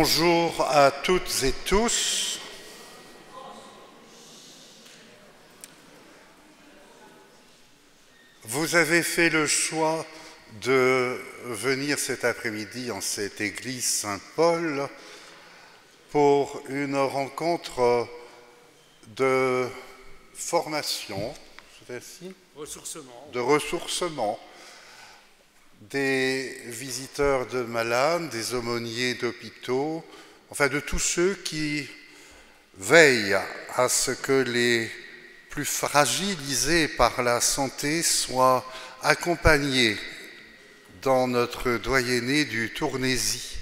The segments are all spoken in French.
Bonjour à toutes et tous. Vous avez fait le choix de venir cet après-midi en cette église Saint-Paul pour une rencontre de formation, de ressourcement des visiteurs de malades, des aumôniers d'hôpitaux, enfin de tous ceux qui veillent à ce que les plus fragilisés par la santé soient accompagnés dans notre doyenné du Tournaisis.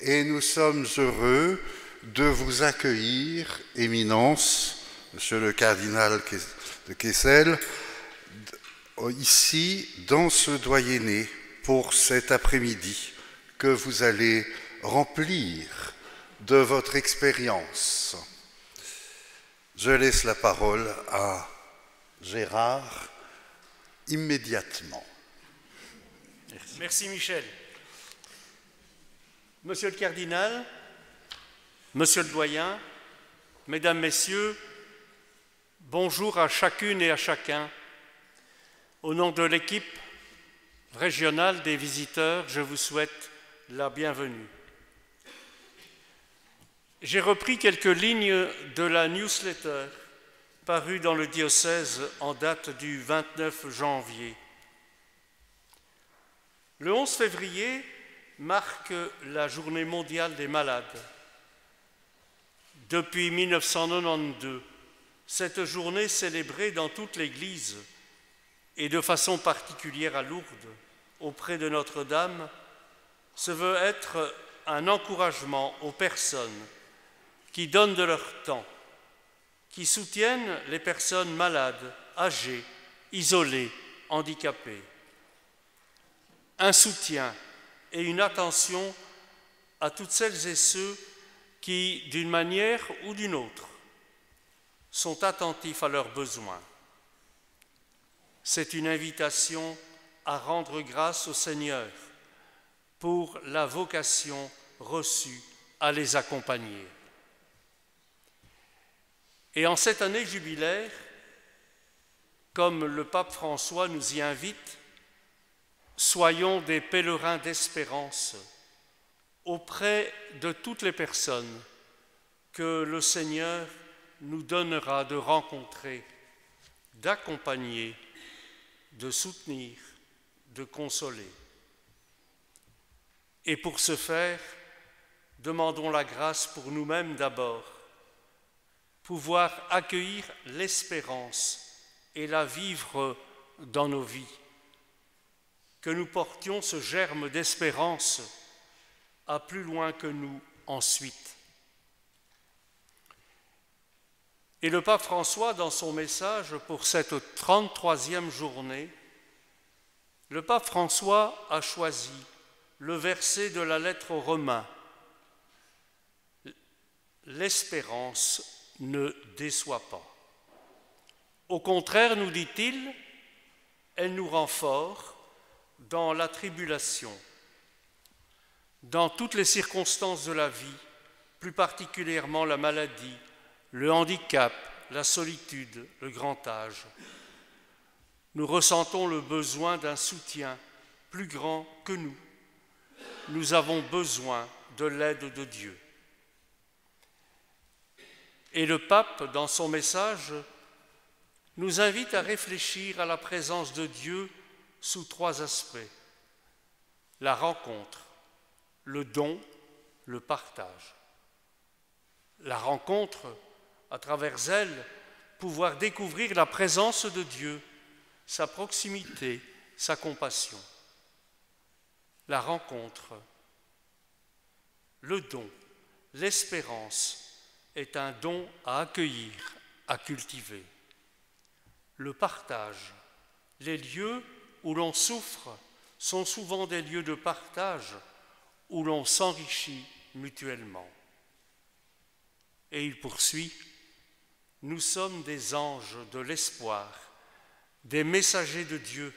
Et nous sommes heureux de vous accueillir, Éminence, Monsieur le cardinal de Kessel, ici dans ce doyenné pour cet après-midi que vous allez remplir de votre expérience. Je laisse la parole à Gérard immédiatement. Merci Michel. Monsieur le cardinal, monsieur le doyen, mesdames, messieurs, bonjour à chacune et à chacun. Au nom de l'équipe régionale des visiteurs, je vous souhaite la bienvenue. J'ai repris quelques lignes de la newsletter parue dans le diocèse en date du 29 janvier. Le 11 février marque la Journée mondiale des malades. Depuis 1992, cette journée célébrée dans toute l'Église et de façon particulière à Lourdes, auprès de Notre-Dame, se veut être un encouragement aux personnes qui donnent de leur temps, qui soutiennent les personnes malades, âgées, isolées, handicapées. Un soutien et une attention à toutes celles et ceux qui, d'une manière ou d'une autre, sont attentifs à leurs besoins. C'est une invitation à rendre grâce au Seigneur pour la vocation reçue à les accompagner. Et en cette année jubilaire, comme le pape François nous y invite, soyons des pèlerins d'espérance auprès de toutes les personnes que le Seigneur nous donnera de rencontrer, d'accompagner, de soutenir, de consoler. Et pour ce faire, demandons la grâce pour nous-mêmes d'abord, pouvoir accueillir l'espérance et la vivre dans nos vies, que nous portions ce germe d'espérance à plus loin que nous ensuite. Et le pape François, dans son message pour cette 33e journée, le pape François a choisi le verset de la lettre aux Romains. L'espérance ne déçoit pas. Au contraire, nous dit-il, elle nous rend forts dans la tribulation, dans toutes les circonstances de la vie, plus particulièrement la maladie, le handicap, la solitude, le grand âge. Nous ressentons le besoin d'un soutien plus grand que nous. Nous avons besoin de l'aide de Dieu. Et le pape, dans son message, nous invite à réfléchir à la présence de Dieu sous 3 aspects. La rencontre, le don, le partage. La rencontre, à travers elle, pouvoir découvrir la présence de Dieu, sa proximité, sa compassion. La rencontre, le don, l'espérance est un don à accueillir, à cultiver. Le partage, les lieux où l'on souffre sont souvent des lieux de partage où l'on s'enrichit mutuellement. Et il poursuit, nous sommes des anges de l'espoir, des messagers de Dieu,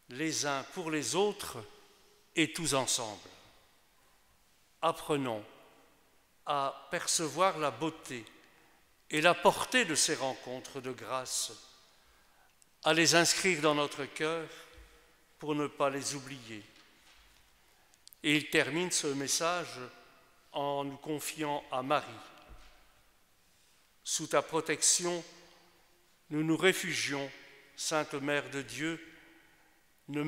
les uns pour les autres et tous ensemble. apprenons à percevoir la beauté et la portée de ces rencontres de grâce, à les inscrire dans notre cœur pour ne pas les oublier. Et il termine ce message en nous confiant à Marie. Sous ta protection, nous nous réfugions, Sainte Mère de Dieu. Ne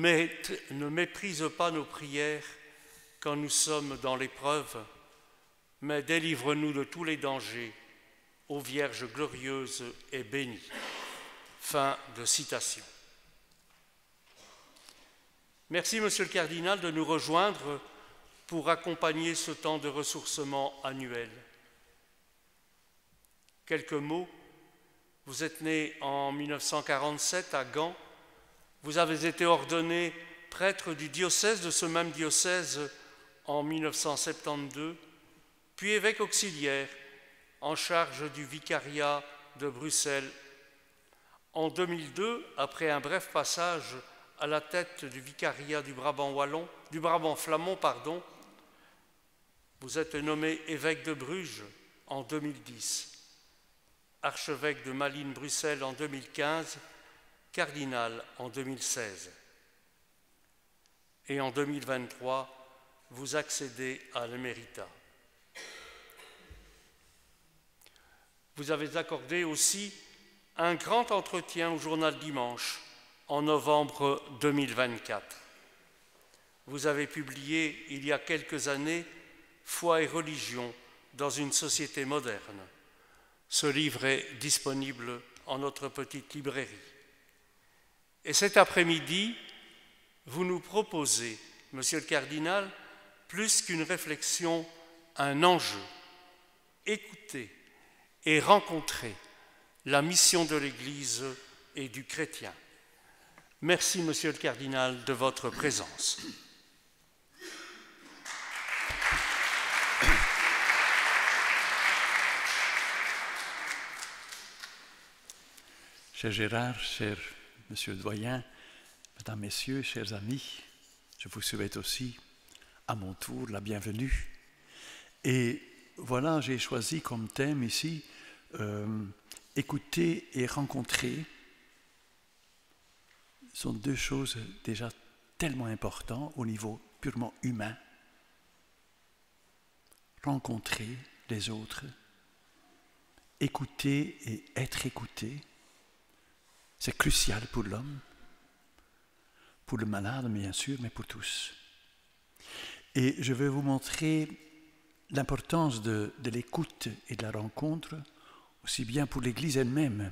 méprise pas nos prières quand nous sommes dans l'épreuve, mais délivre-nous de tous les dangers, ô Vierge glorieuse et bénie. Fin de citation. Merci, Monsieur le Cardinal, de nous rejoindre pour accompagner ce temps de ressourcement annuel. Quelques mots. Vous êtes né en 1947 à Gand. Vous avez été ordonné prêtre du diocèse de ce même diocèse en 1972, puis évêque auxiliaire en charge du vicariat de Bruxelles. En 2002, après un bref passage à la tête du vicariat du Brabant flamand, vous êtes nommé évêque de Bruges en 2010, archevêque de Malines-Bruxelles en 2015, cardinal en 2016. Et en 2023, vous accédez à l'éméritat. Vous avez accordé aussi un grand entretien au journal Dimanche en novembre 2024. Vous avez publié il y a quelques années « Foi et religion dans une société moderne ». Ce livre est disponible en notre petite librairie. Et cet après-midi, vous nous proposez, Monsieur le Cardinal, plus qu'une réflexion, un enjeu. Écouter et rencontrer la mission de l'Église et du chrétien. Merci, Monsieur le Cardinal, de votre présence. Cher Gérard, cher Monsieur le Doyen, Mesdames, Messieurs, chers amis, je vous souhaite aussi à mon tour la bienvenue. Et voilà, j'ai choisi comme thème ici écouter et rencontrer. Ce sont deux choses déjà tellement importantes au niveau purement humain. Rencontrer les autres, écouter et être écouté, c'est crucial pour l'homme, pour le malade bien sûr, mais pour tous. Et je vais vous montrer l'importance de l'écoute et de la rencontre, aussi bien pour l'Église elle-même.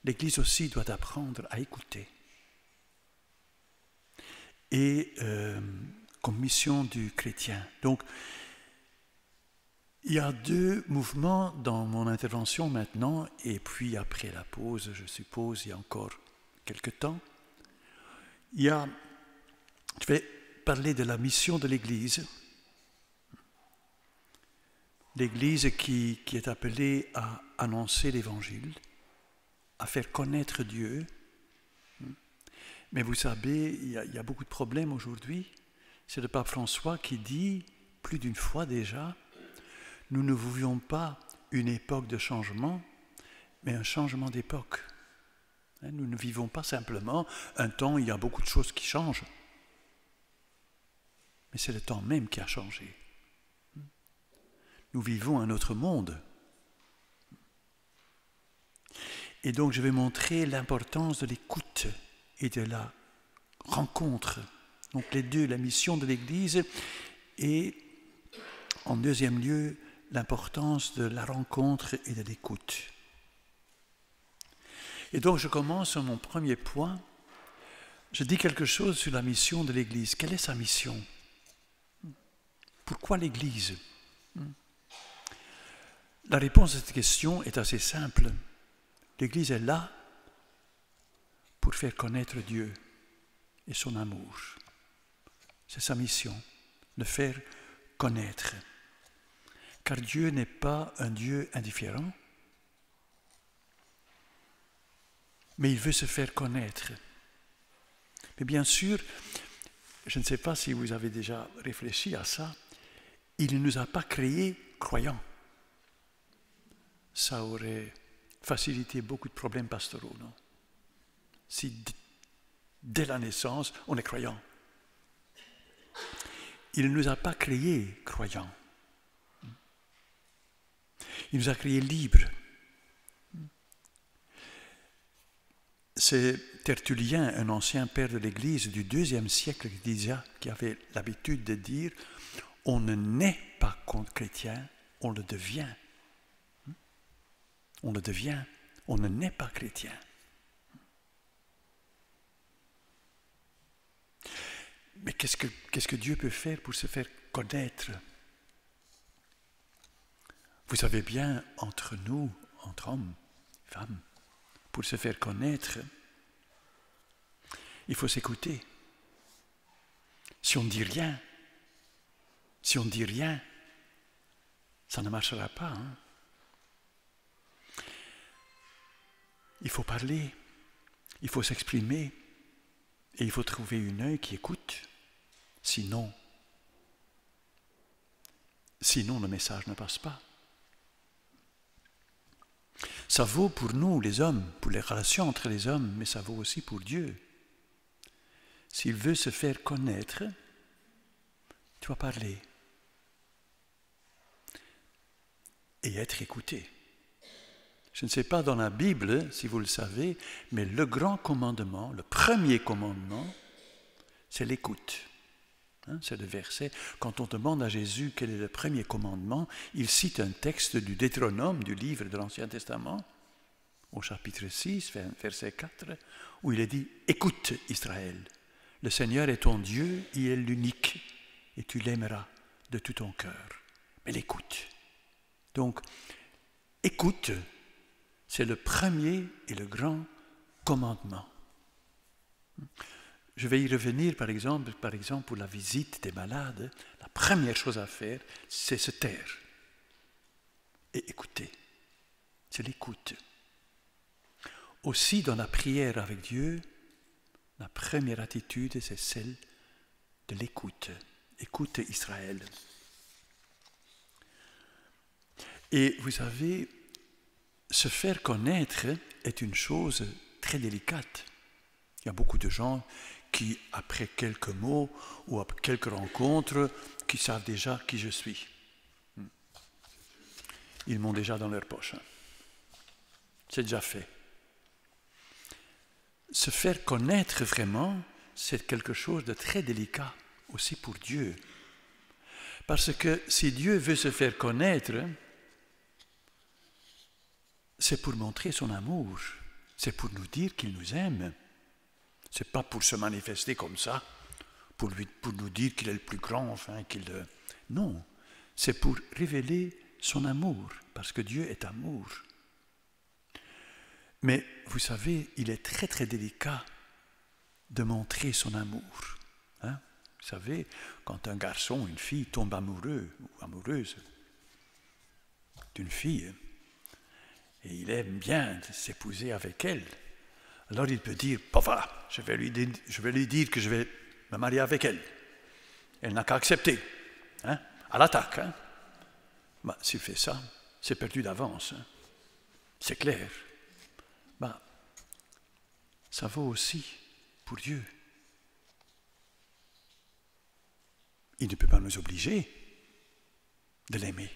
L'Église aussi doit apprendre à écouter. Et comme mission du chrétien. Donc, il y a deux mouvements dans mon intervention maintenant, et puis après la pause, je suppose, il y a encore quelques temps. Je vais parler de la mission de l'Église. L'Église qui est appelée à annoncer l'Évangile, à faire connaître Dieu. Mais vous savez, il y a beaucoup de problèmes aujourd'hui. C'est le pape François qui dit, plus d'une fois déjà, nous ne voulions pas une époque de changement, mais un changement d'époque. Nous ne vivons pas simplement un temps où il y a beaucoup de choses qui changent, mais c'est le temps même qui a changé. Nous vivons un autre monde. Et donc je vais montrer l'importance de l'écoute et de la rencontre. Donc les deux, la mission de l'Église et en deuxième lieu, l'importance de la rencontre et de l'écoute. Et donc je commence sur mon premier point. Je dis quelque chose sur la mission de l'Église. Quelle est sa mission? Pourquoi l'Église? La réponse à cette question est assez simple. L'Église est là pour faire connaître Dieu et son amour. C'est sa mission, de faire connaître. Car Dieu n'est pas un Dieu indifférent, mais il veut se faire connaître. Mais bien sûr, je ne sais pas si vous avez déjà réfléchi à ça, il ne nous a pas créés croyants. Ça aurait facilité beaucoup de problèmes pastoraux, non? Si dès la naissance, on est croyant. Il ne nous a pas créés croyants. Il nous a créés libres. C'est Tertullien, un ancien père de l'Église du IIe siècle, qui avait l'habitude de dire « On ne naît pas chrétien, on le devient. » On le devient, on ne naît pas chrétien. Mais qu'est-ce que Dieu peut faire pour se faire connaître? Vous savez bien, entre nous, entre hommes, femmes, pour se faire connaître, il faut s'écouter. Si on ne dit rien, ça ne marchera pas. Hein? Il faut parler, il faut s'exprimer, et il faut trouver une œil qui écoute. Sinon, le message ne passe pas. Ça vaut pour nous, les hommes, pour les relations entre les hommes, mais ça vaut aussi pour Dieu. S'il veut se faire connaître, tu dois parler et être écouté. Je ne sais pas dans la Bible, si vous le savez, mais le grand commandement, le premier commandement, c'est l'écoute. C'est le verset. Quand on demande à Jésus quel est le premier commandement, il cite un texte du Deutéronome, du livre de l'Ancien Testament, au chapitre 6, verset 4, où il est dit « Écoute Israël, le Seigneur est ton Dieu, il est l'unique, et tu l'aimeras de tout ton cœur. » Mais l'écoute. Donc, écoute, c'est le premier et le grand commandement. Je vais y revenir, par exemple, pour la visite des malades. La première chose à faire, c'est se taire et écouter. C'est l'écoute. Aussi, dans la prière avec Dieu, la première attitude, c'est celle de l'écoute. Écoute Israël. Et vous savez, se faire connaître est une chose très délicate. Il y a beaucoup de gens qui, après quelques mots ou après quelques rencontres, qui savent déjà qui je suis. Ils m'ont déjà dans leur poche. C'est déjà fait. Se faire connaître vraiment, c'est quelque chose de très délicat aussi pour Dieu. Parce que si Dieu veut se faire connaître, c'est pour montrer son amour, c'est pour nous dire qu'il nous aime. Ce n'est pas pour se manifester comme ça, pour nous dire qu'il est le plus grand, enfin, Non, c'est pour révéler son amour, parce que Dieu est amour. Mais vous savez, il est très très délicat de montrer son amour. Hein? Vous savez, quand un garçon ou une fille tombe amoureux ou amoureuse d'une fille, et il aime bien s'épouser avec elle, alors il peut dire, bah voilà, je vais lui dire que je vais me marier avec elle. Elle n'a qu'à accepter, hein, à l'attaque. Hein. Bah, s'il fait ça, c'est perdu d'avance. Hein. C'est clair. Bah, ça vaut aussi pour Dieu. Il ne peut pas nous obliger de l'aimer.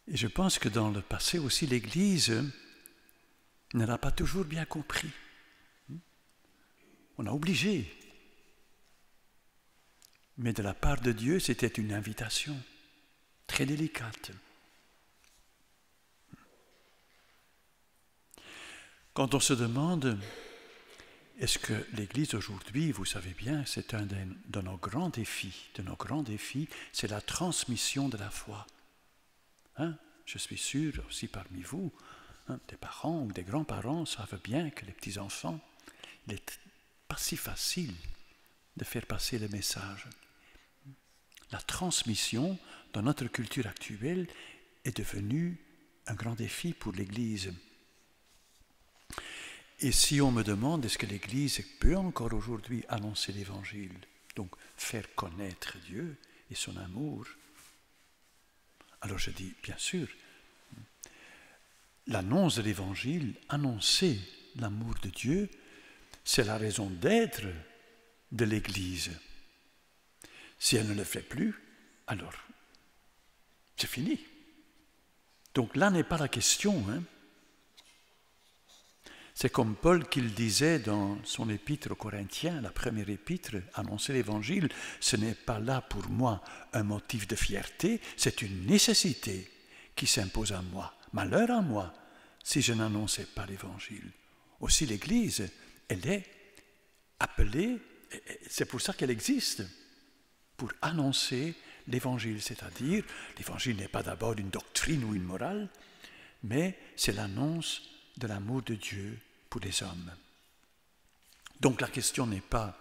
Et je pense que dans le passé aussi, l'Église ne l'a pas toujours bien compris. On a obligé. Mais de la part de Dieu, c'était une invitation très délicate. Quand on se demande, est-ce que l'Église aujourd'hui, vous savez bien, c'est un de nos grands défis, c'est la transmission de la foi. Hein? Je suis sûr aussi parmi vous, hein, des parents ou des grands-parents savent bien que les petits-enfants, il n'est pas si facile de faire passer le message. La transmission, dans notre culture actuelle, est devenue un grand défi pour l'Église. Et si on me demande, est-ce que l'Église peut encore aujourd'hui annoncer l'Évangile, donc faire connaître Dieu et son amour, alors je dis, bien sûr, l'annonce de l'Évangile, annoncer l'amour de Dieu, c'est la raison d'être de l'Église. Si elle ne le fait plus, alors c'est fini. Donc là n'est pas la question. C'est comme Paul qu'il disait dans son épître aux Corinthiens, la première épître, annoncer l'Évangile, ce n'est pas là pour moi un motif de fierté, c'est une nécessité qui s'impose à moi. Malheur à moi si je n'annonçais pas l'Évangile. Aussi l'Église, elle est appelée, c'est pour ça qu'elle existe, pour annoncer l'Évangile, c'est-à-dire l'Évangile n'est pas d'abord une doctrine ou une morale, mais c'est l'annonce de l'amour de Dieu pour les hommes. Donc la question n'est pas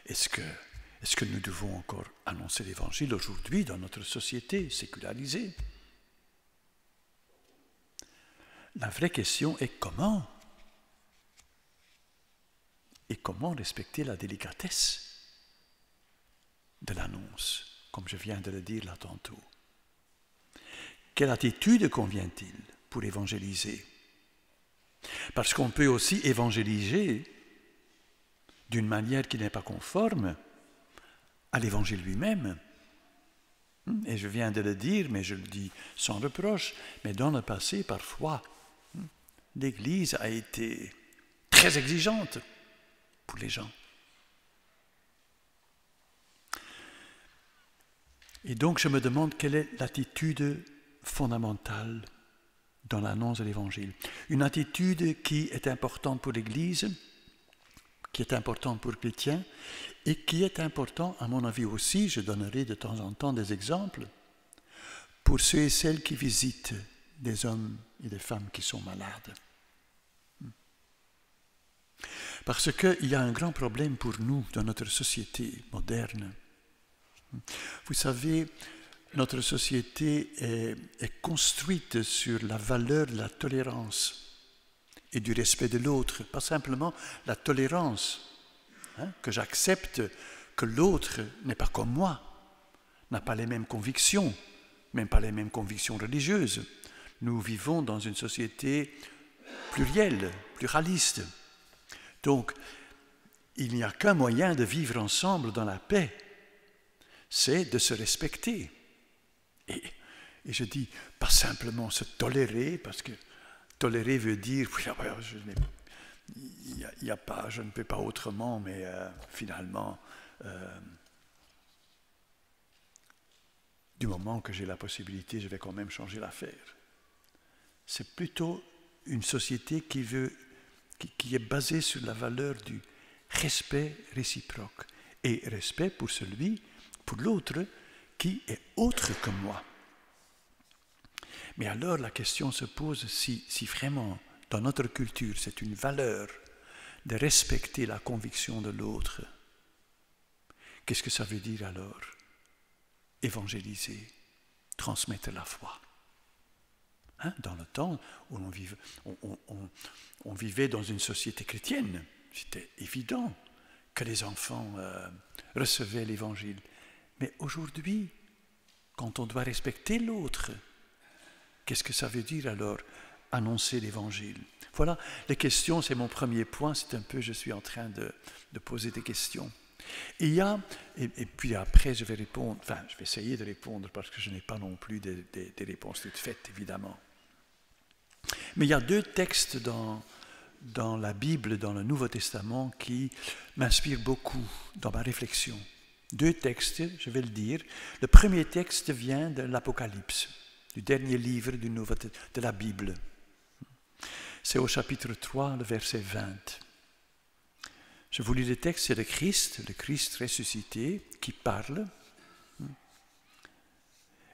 est-ce que nous devons encore annoncer l'Évangile aujourd'hui dans notre société sécularisée? La vraie question est comment? Et comment respecter la délicatesse de l'annonce, comme je viens de le dire là tantôt. Quelle attitude convient-il pour évangéliser? Parce qu'on peut aussi évangéliser d'une manière qui n'est pas conforme à l'Évangile lui-même. Et je viens de le dire, mais je le dis sans reproche, mais dans le passé, parfois, l'Église a été très exigeante pour les gens. Et donc je me demande quelle est l'attitude fondamentale dans l'annonce de l'Évangile. Une attitude qui est importante pour l'Église, qui est importante pour les chrétiens, et qui est importante, à mon avis aussi, je donnerai de temps en temps des exemples, pour ceux et celles qui visitent des hommes et des femmes qui sont malades. Parce qu'il y a un grand problème pour nous dans notre société moderne. Vous savez, notre société est construite sur la valeur de la tolérance et du respect de l'autre. Pas simplement la tolérance, que j'accepte que l'autre n'est pas comme moi, n'a pas les mêmes convictions, même pas les mêmes convictions religieuses. Nous vivons dans une société plurielle, pluraliste. Donc, il n'y a qu'un moyen de vivre ensemble dans la paix, c'est de se respecter. Et je dis, pas simplement se tolérer, parce que tolérer veut dire, je ne peux pas autrement, mais finalement, du moment que j'ai la possibilité, je vais quand même changer l'affaire. C'est plutôt une société qui est basée sur la valeur du respect réciproque et respect pour l'autre qui est autre que moi. Mais alors la question se pose si vraiment dans notre culture c'est une valeur de respecter la conviction de l'autre. Qu'est-ce que ça veut dire alors? Évangéliser, transmettre la foi. Dans le temps où on vivait dans une société chrétienne, c'était évident que les enfants recevaient l'Évangile. Mais aujourd'hui, quand on doit respecter l'autre, qu'est-ce que ça veut dire alors, annoncer l'Évangile? Voilà, les questions, c'est mon premier point, c'est un peu, je suis en train de poser des questions. Et puis après, je vais répondre, je vais essayer de répondre parce que je n'ai pas non plus des réponses toutes faites, évidemment. Mais il y a deux textes dans la Bible, dans le Nouveau Testament, qui m'inspirent beaucoup dans ma réflexion. Deux textes, je vais le dire. Le premier texte vient de l'Apocalypse, du dernier livre de la Bible. C'est au chapitre 3, le verset 20. Je vous lis le texte, c'est le Christ ressuscité, qui parle.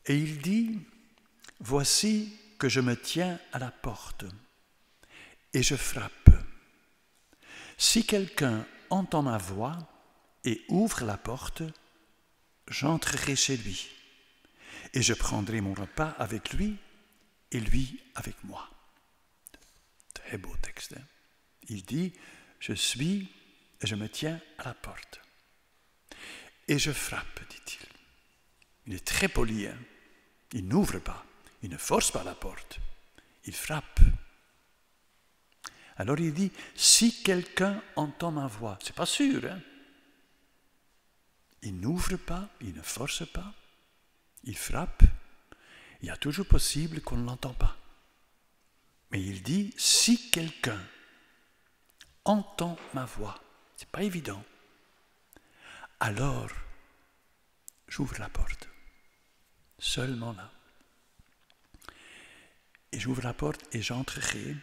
Et il dit, « Voici que je me tiens à la porte et je frappe. Si quelqu'un entend ma voix et ouvre la porte, j'entrerai chez lui et je prendrai mon repas avec lui et lui avec moi. » Très beau texte, Il dit, je suis et je me tiens à la porte. Et je frappe, dit-il. Il est très poli, hein? Il n'ouvre pas, il ne force pas la porte, il frappe. Alors il dit, si quelqu'un entend ma voix, c'est pas sûr, hein? Il n'ouvre pas, il ne force pas, il frappe. Il y a toujours possible qu'on ne l'entend pas. Mais il dit, si quelqu'un entend ma voix, c'est pas évident, alors j'ouvre la porte. Seulement là. Et j'ouvre la porte et j'entrerai,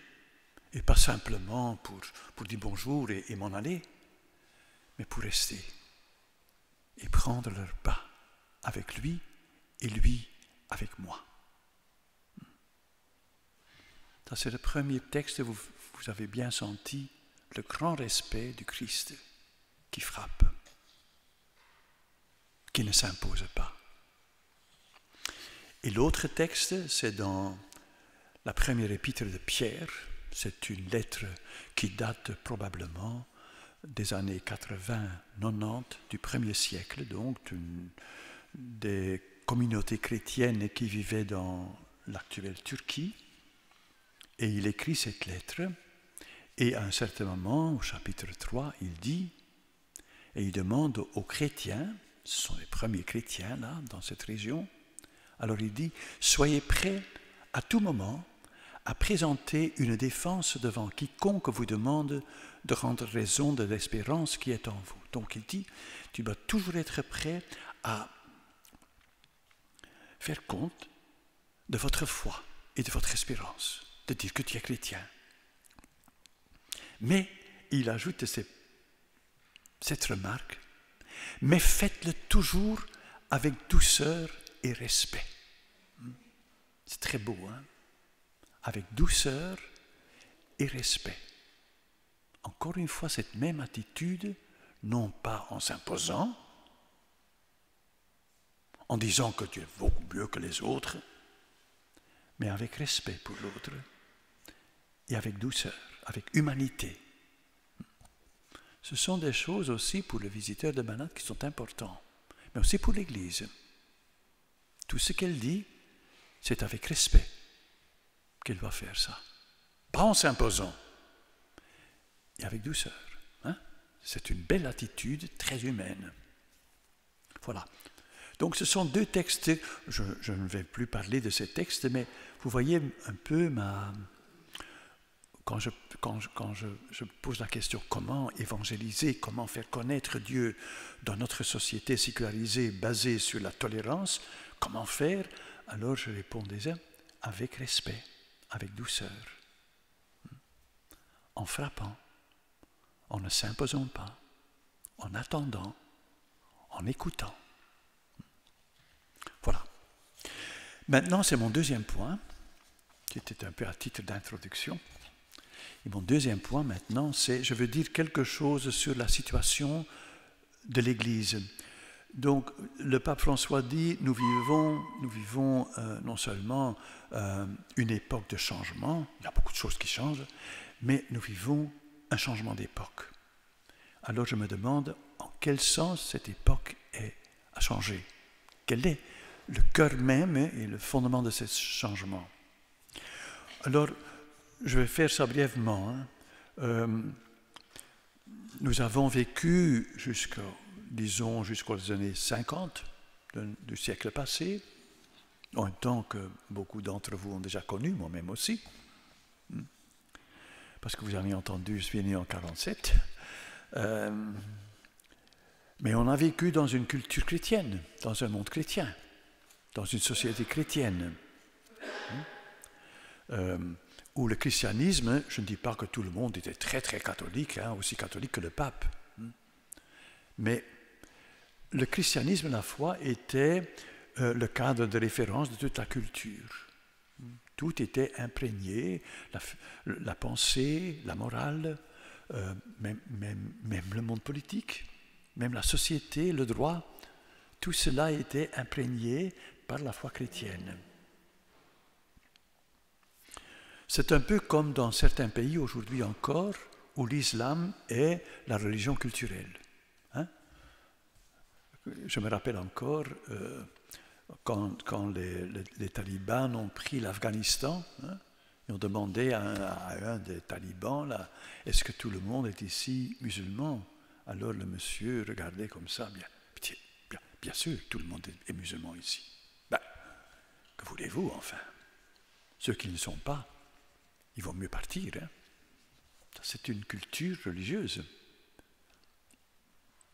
et pas simplement pour dire bonjour et m'en aller, mais pour rester et prendre leur pas avec lui et lui avec moi. Ça, c'est le premier texte où vous avez bien senti le grand respect du Christ qui frappe, qui ne s'impose pas. Et l'autre texte, c'est dans la première épître de Pierre. C'est une lettre qui date probablement des années 80-90 du 1er siècle, donc des communautés chrétiennes qui vivaient dans l'actuelle Turquie. Et il écrit cette lettre, et à un certain moment, au chapitre 3, il dit, et il demande aux chrétiens, ce sont les premiers chrétiens là, dans cette région, alors il dit, soyez prêts à tout moment à présenter une défense devant quiconque vous demande de rendre raison de l'espérance qui est en vous. Donc il dit, tu dois toujours être prêt à faire compte de votre foi et de votre espérance, de dire que tu es chrétien. Mais il ajoute cette remarque, mais faites-le toujours avec douceur et respect. C'est très beau, hein? Avec douceur et respect. Encore une fois, cette même attitude, non pas en s'imposant, en disant que tu es beaucoup mieux que les autres, mais avec respect pour l'autre et avec douceur, avec humanité. Ce sont des choses aussi pour le visiteur de Manates qui sont importantes, mais aussi pour l'Église. Tout ce qu'elle dit, c'est avec respect qu'elle va faire ça. Pas en s'imposant, et avec douceur. Hein? C'est une belle attitude très humaine. Voilà. Donc ce sont deux textes, je ne vais plus parler de ces textes, mais vous voyez un peu quand je pose la question comment évangéliser, comment faire connaître Dieu dans notre société sécularisée basée sur la tolérance, comment faire, alors je répondais avec respect, avec douceur, en frappant, en ne s'imposant pas, en attendant, en écoutant. Voilà. Maintenant, c'est mon deuxième point, qui était un peu à titre d'introduction. Et mon deuxième point maintenant, c'est, je veux dire quelque chose sur la situation de l'Église. Donc, le pape François dit, nous vivons non seulement une époque de changement, il y a beaucoup de choses qui changent, mais nous vivons un changement d'époque. Alors je me demande en quel sens cette époque a changé. Quel est le cœur même et le fondement de ce changement? Alors, je vais faire ça brièvement. Nous avons vécu jusqu'aux années 50 du siècle passé, en même temps que beaucoup d'entre vous ont déjà connu, moi-même aussi, parce que vous avez entendu, je suis né en 1947. Mais on a vécu dans une culture chrétienne, dans un monde chrétien, dans une société chrétienne, où le christianisme, je ne dis pas que tout le monde était très très catholique, aussi catholique que le pape, mais le christianisme, la foi, était le cadre de référence de toute la culture. Tout était imprégné, la pensée, la morale, même le monde politique, même la société, le droit, tout cela était imprégné par la foi chrétienne. C'est un peu comme dans certains pays aujourd'hui encore, où l'islam est la religion culturelle. Hein? Je me rappelle encore quand les talibans ont pris l'Afghanistan, hein, ils ont demandé à un des talibans, là, est-ce que tout le monde est ici musulman? Alors le monsieur regardait comme ça, bien sûr, tout le monde est musulman ici. Ben, que voulez-vous enfin? Ceux qui ne sont pas, il vaut mieux partir. Hein? C'est une culture religieuse,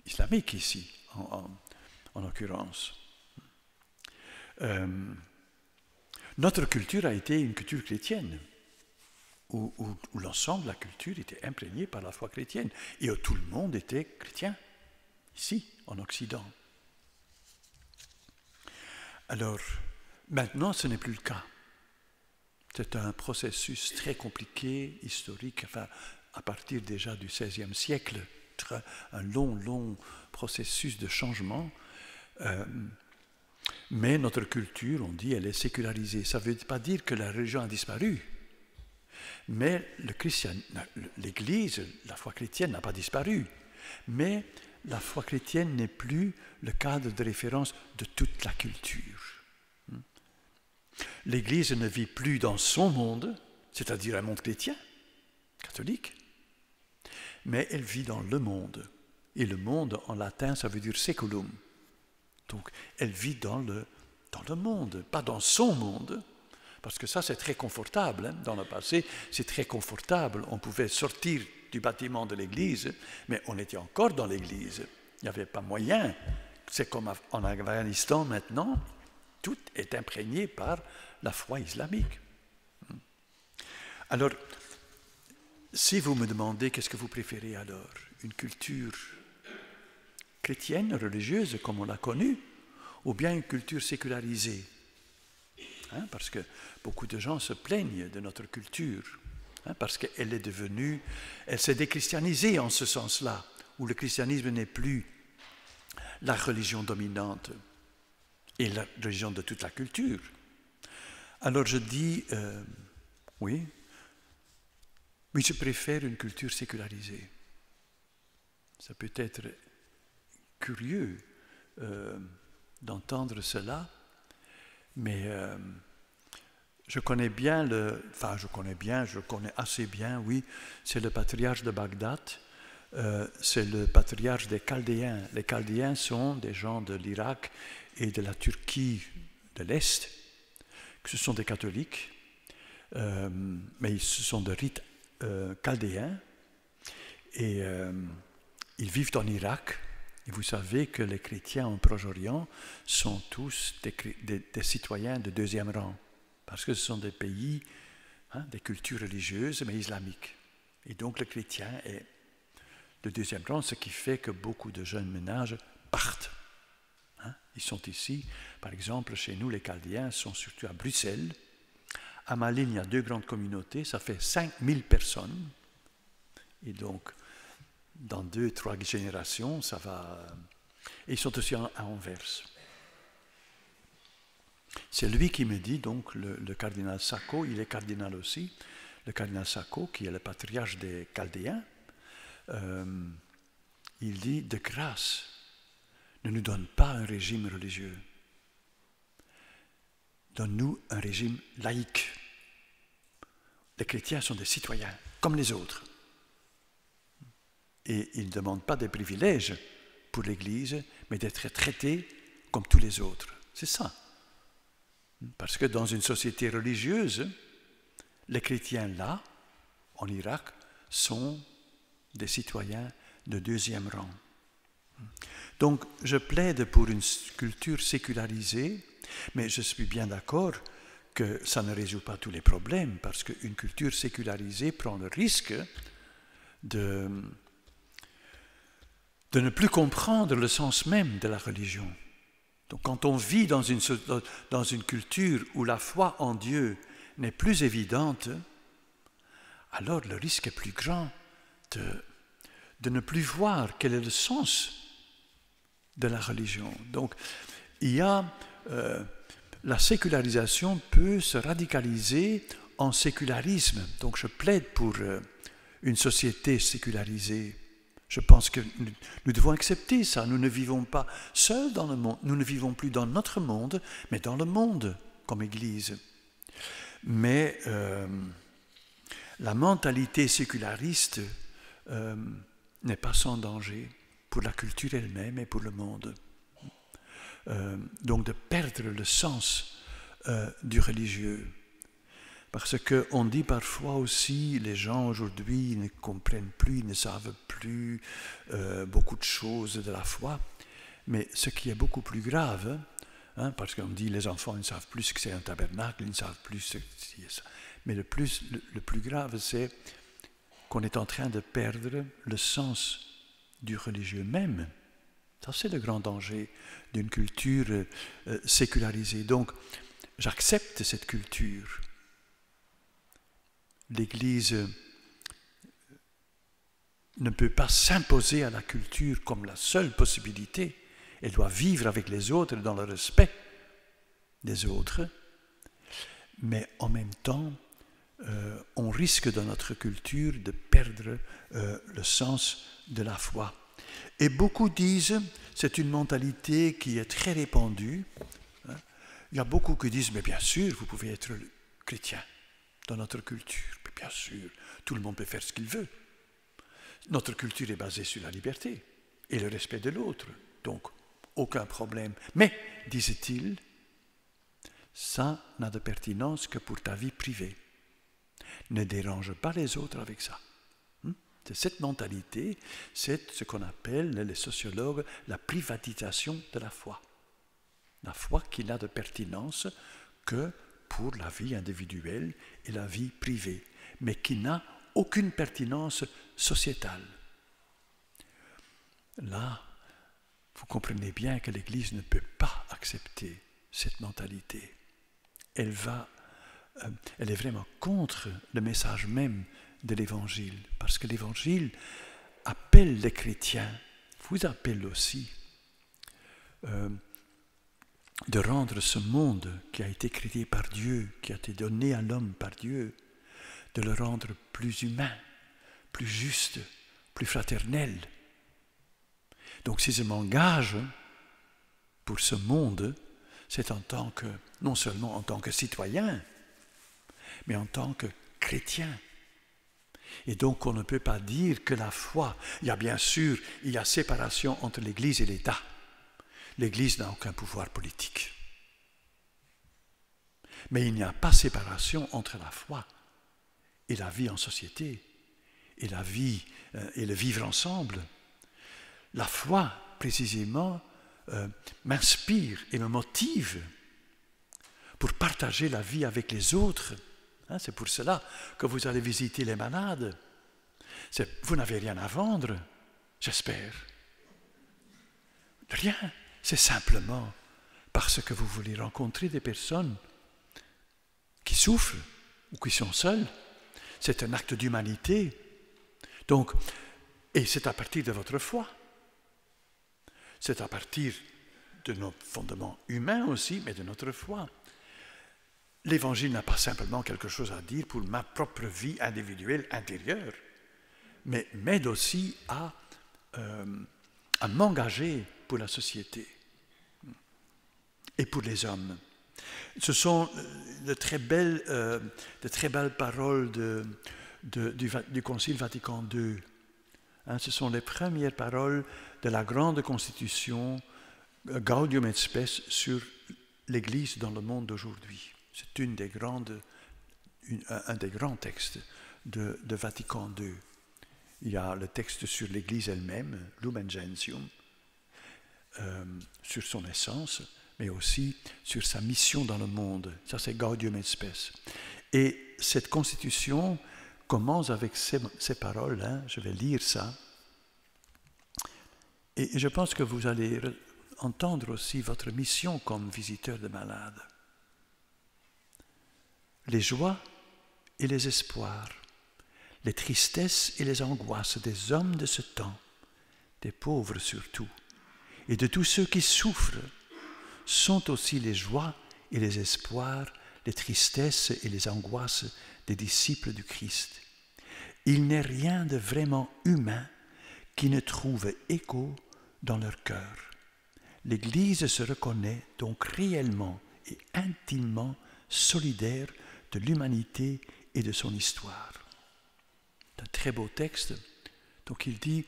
islamique ici, en l'occurrence. Notre culture a été une culture chrétienne, où l'ensemble de la culture était imprégné par la foi chrétienne, et où tout le monde était chrétien, ici, en Occident. Alors, maintenant, ce n'est plus le cas. C'est un processus très compliqué, historique, enfin, à partir déjà du XVIe siècle, un long processus de changement. Mais notre culture, on dit, elle est sécularisée. Ça ne veut pas dire que la religion a disparu. Mais l'Église, la foi chrétienne n'a pas disparu. Mais la foi chrétienne n'est plus le cadre de référence de toute la culture. L'Église ne vit plus dans son monde, c'est-à-dire un monde chrétien, catholique, mais elle vit dans le monde. Et le monde, en latin, ça veut dire seculum. Donc, elle vit dans le monde, pas dans son monde, parce que ça, c'est très confortable. Hein. Dans le passé, c'est très confortable. On pouvait sortir du bâtiment de l'église, mais on était encore dans l'église. Il n'y avait pas moyen. C'est comme en Afghanistan maintenant, tout est imprégné par la foi islamique. Alors, si vous me demandez qu'est-ce que vous préférez alors, une culture chrétienne, religieuse, comme on l'a connue, ou bien une culture sécularisée, hein, parce que beaucoup de gens se plaignent de notre culture, hein, parce qu'elle est devenue, elle s'est déchristianisée en ce sens-là, où le christianisme n'est plus la religion dominante et la religion de toute la culture. Alors je dis, oui, je préfère une culture sécularisée. Ça peut être curieux d'entendre cela, mais je connais assez bien, oui, c'est le patriarche de Bagdad, c'est le patriarche des Chaldéens. Les Chaldéens sont des gens de l'Irak et de la Turquie de l'Est, ce sont des catholiques, mais ce sont de rites chaldéens, et ils vivent en Irak. Et vous savez que les chrétiens en Proche-Orient sont tous des citoyens de deuxième rang, parce que ce sont des pays, hein, des cultures religieuses, mais islamiques. Et donc le chrétien est de deuxième rang, ce qui fait que beaucoup de jeunes ménages partent. Hein. Ils sont ici, par exemple, chez nous, les Chaldéens sont surtout à Bruxelles. À Malines, il y a 2 grandes communautés, ça fait 5000 personnes. Et donc, dans 2-3 générations, ça va... Et ils sont aussi à Anvers. C'est lui qui me dit, donc, le cardinal Sacco, il est cardinal aussi, le cardinal Sacco, qui est le patriarche des Chaldéens, il dit, de grâce, ne nous donne pas un régime religieux. Donne-nous un régime laïque. Les chrétiens sont des citoyens, comme les autres. Et ils ne demandent pas des privilèges pour l'Église, mais d'être traités comme tous les autres. C'est ça. Parce que dans une société religieuse, les chrétiens là, en Irak, sont des citoyens de deuxième rang. Donc, je plaide pour une culture sécularisée, mais je suis bien d'accord que ça ne résout pas tous les problèmes, parce qu'une culture sécularisée prend le risque de ne plus comprendre le sens même de la religion. Donc, quand on vit dans une culture où la foi en Dieu n'est plus évidente, alors le risque est plus grand de ne plus voir quel est le sens de la religion. Donc, la sécularisation peut se radicaliser en sécularisme. Donc, je plaide pour une société sécularisée. Je pense que nous devons accepter ça. Nous ne vivons pas seuls dans le monde. Nous ne vivons plus dans notre monde, mais dans le monde comme Église. Mais la mentalité séculariste n'est pas sans danger pour la culture elle-même et pour le monde. Donc de perdre le sens du religieux. Parce qu'on dit parfois aussi, les gens aujourd'hui ne comprennent plus, ils ne savent plus beaucoup de choses de la foi. Mais ce qui est beaucoup plus grave, parce qu'on dit les enfants ne savent plus ce que c'est un tabernacle, ils ne savent plus ce que c'est ça. Mais le plus grave, c'est qu'on est en train de perdre le sens du religieux même. Ça, c'est le grand danger d'une culture sécularisée. Donc, j'accepte cette culture. L'Église ne peut pas s'imposer à la culture comme la seule possibilité. Elle doit vivre avec les autres dans le respect des autres. Mais en même temps, on risque dans notre culture de perdre le sens de la foi. Et beaucoup disent, c'est une mentalité qui est très répandue. Il y a beaucoup qui disent, mais bien sûr, vous pouvez être chrétien dans notre culture. Mais bien sûr, tout le monde peut faire ce qu'il veut. Notre culture est basée sur la liberté et le respect de l'autre. Donc, aucun problème. Mais, disent-ils, ça n'a de pertinence que pour ta vie privée. Ne dérange pas les autres avec ça. C'est cette mentalité, c'est ce qu'on appelle, les sociologues, la privatisation de la foi. La foi qui n'a de pertinence que pour la vie individuelle et la vie privée, mais qui n'a aucune pertinence sociétale. Là, vous comprenez bien que l'Église ne peut pas accepter cette mentalité. Elle est vraiment contre le message même de l'Évangile, parce que l'Évangile appelle les chrétiens, vous appelle aussi, de rendre ce monde qui a été créé par Dieu, qui a été donné à l'homme par Dieu, de le rendre plus humain, plus juste, plus fraternel. Donc si je m'engage pour ce monde, c'est non seulement en tant que citoyen, mais en tant que chrétien. Et donc on ne peut pas dire que la foi, il y a séparation entre l'Église et l'État. L'Église n'a aucun pouvoir politique. Mais il n'y a pas séparation entre la foi et la vie en société, et la vie et le vivre ensemble. La foi, précisément, m'inspire et me motive pour partager la vie avec les autres. C'est pour cela que vous allez visiter les malades. Vous n'avez rien à vendre, j'espère. Rien. C'est simplement parce que vous voulez rencontrer des personnes qui souffrent ou qui sont seules. C'est un acte d'humanité. Donc, et c'est à partir de votre foi. C'est à partir de nos fondements humains aussi, mais de notre foi. L'Évangile n'a pas simplement quelque chose à dire pour ma propre vie individuelle intérieure, mais m'aide aussi à m'engager pour la société et pour les hommes. Ce sont de très belles paroles du Concile Vatican II. Ce sont les premières paroles de la grande constitution Gaudium et Spes sur l'Église dans le monde d'aujourd'hui. C'est un des grands textes de Vatican II. Il y a le texte sur l'Église elle-même, Lumen Gentium, sur son essence, mais aussi sur sa mission dans le monde. Ça, c'est Gaudium et Spes. Et cette constitution commence avec ces paroles. Je vais lire ça. Et je pense que vous allez entendre aussi votre mission comme visiteur de malades. Les joies et les espoirs, les tristesses et les angoisses des hommes de ce temps, des pauvres surtout, et de tous ceux qui souffrent, sont aussi les joies et les espoirs, les tristesses et les angoisses des disciples du Christ. Il n'est rien de vraiment humain qui ne trouve écho dans leur cœur. L'Église se reconnaît donc réellement et intimement solidaire de l'humanité et de son histoire. C'est un très beau texte. Donc il dit,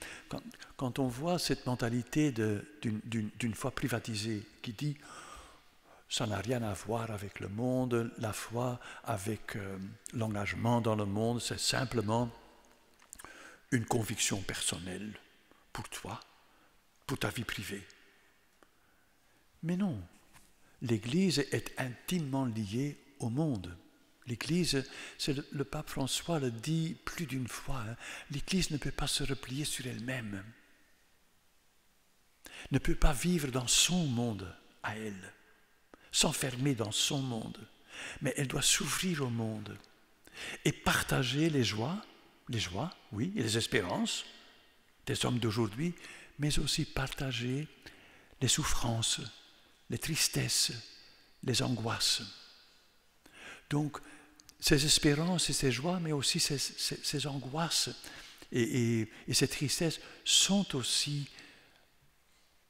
quand on voit cette mentalité d'une foi privatisée qui dit ça n'a rien à voir avec le monde, la foi avec l'engagement dans le monde, c'est simplement une conviction personnelle pour toi, pour ta vie privée. Mais non, l'Église est intimement liée au monde. L'Église, le pape François le dit plus d'une fois, l'Église ne peut pas se replier sur elle-même, ne peut pas vivre dans son monde à elle, s'enfermer dans son monde, mais elle doit s'ouvrir au monde et partager les joies, oui, et les espérances des hommes d'aujourd'hui, mais aussi partager les souffrances, les tristesses, les angoisses. Donc, ces espérances et ces joies, mais aussi ces angoisses et ces tristesses sont aussi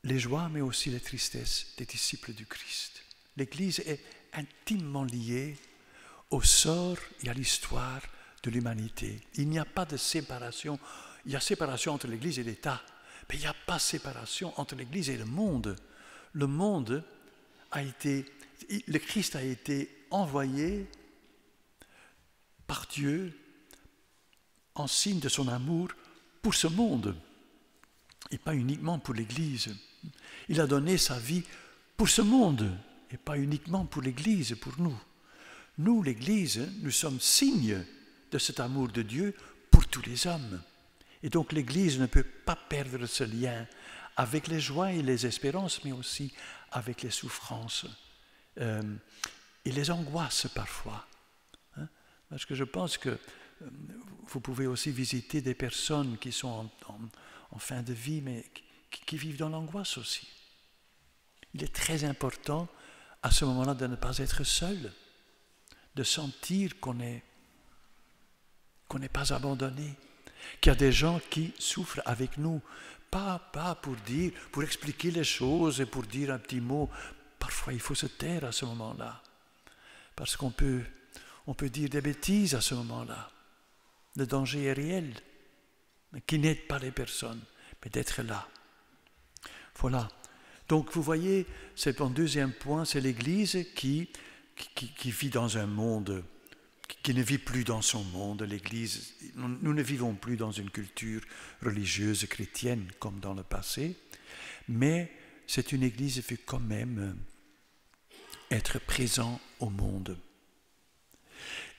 les joies, mais aussi les tristesses des disciples du Christ. L'Église est intimement liée au sort et à l'histoire de l'humanité. Il n'y a pas de séparation. Il y a séparation entre l'Église et l'État, mais il n'y a pas séparation entre l'Église et le monde. Le monde le Christ a été envoyé par Dieu en signe de son amour pour ce monde et pas uniquement pour l'Église. Il a donné sa vie pour ce monde et pas uniquement pour l'Église, pour nous. Nous, l'Église, nous sommes signes de cet amour de Dieu pour tous les hommes. Et donc l'Église ne peut pas perdre ce lien avec les joies et les espérances, mais aussi avec les souffrances et les angoisses parfois. Parce que je pense que vous pouvez aussi visiter des personnes qui sont en fin de vie, mais qui vivent dans l'angoisse aussi. Il est très important à ce moment-là de ne pas être seul, de sentir qu'on n'est pas abandonné, qu'il y a des gens qui souffrent avec nous, pas pour expliquer les choses et pour dire un petit mot. Parfois, il faut se taire à ce moment-là, parce qu'on peut dire des bêtises à ce moment-là. Le danger est réel, mais qui n'aide pas les personnes, mais d'être là. Voilà. Donc, vous voyez, c'est mon deuxième point, c'est l'Église qui vit dans un monde, qui ne vit plus dans son monde. L'Église, nous ne vivons plus dans une culture religieuse chrétienne comme dans le passé, mais c'est une Église qui veut quand même être présent au monde.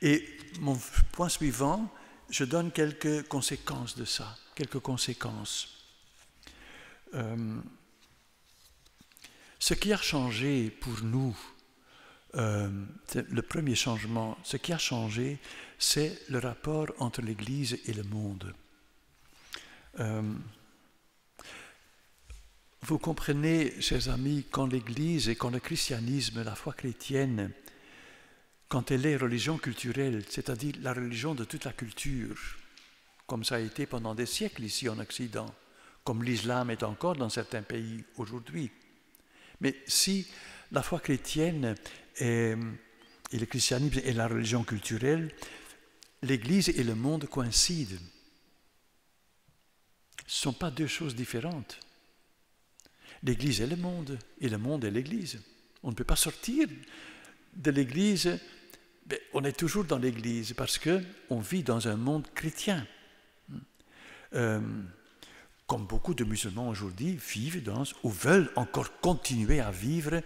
Et mon point suivant, je donne quelques conséquences de ça, quelques conséquences. Ce qui a changé pour nous, le premier changement, ce qui a changé, c'est le rapport entre l'Église et le monde. Vous comprenez, chers amis, quand l'Église et quand le christianisme, la foi chrétienne, quand elle est religion culturelle, c'est-à-dire la religion de toute la culture, comme ça a été pendant des siècles ici en Occident, comme l'islam est encore dans certains pays aujourd'hui. Mais si la foi chrétienne et le christianisme est la religion culturelle, l'Église et le monde coïncident. Ce ne sont pas deux choses différentes. L'Église est le monde est l'Église. On ne peut pas sortir de l'Église, mais on est toujours dans l'Église parce qu'on vit dans un monde chrétien. Comme beaucoup de musulmans aujourd'hui vivent ou veulent encore continuer à vivre